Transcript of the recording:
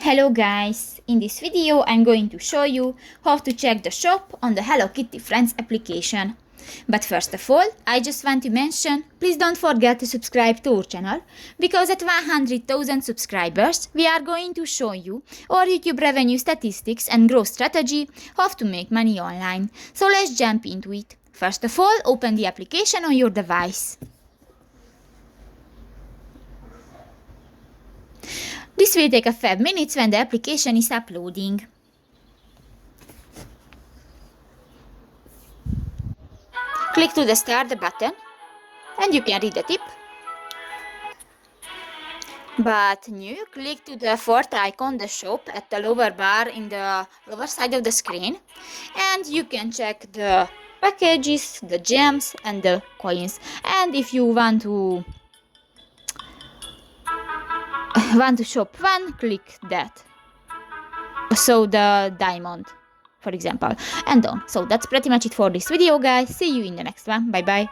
Hello guys, in this video I'm going to show you how to check the shop on the Hello Kitty Friends application. But first of all, I just want to mention, please don't forget to subscribe to our channel, because at 100,000 subscribers we are going to show you our YouTube revenue statistics and growth strategy, how to make money online. So let's jump into it. First of all, open the application on your device. This will take a few minutes when the application is uploading. Click to the start button and you can read the tip. But new, click to the fourth icon, the shop, at the lower bar in the lower side of the screen, and you can check the packages, the gems and the coins. And if you want to shop one, click that. So the diamond, for example, and on. So that's pretty much it for this video, guys. See you in the next one. Bye bye.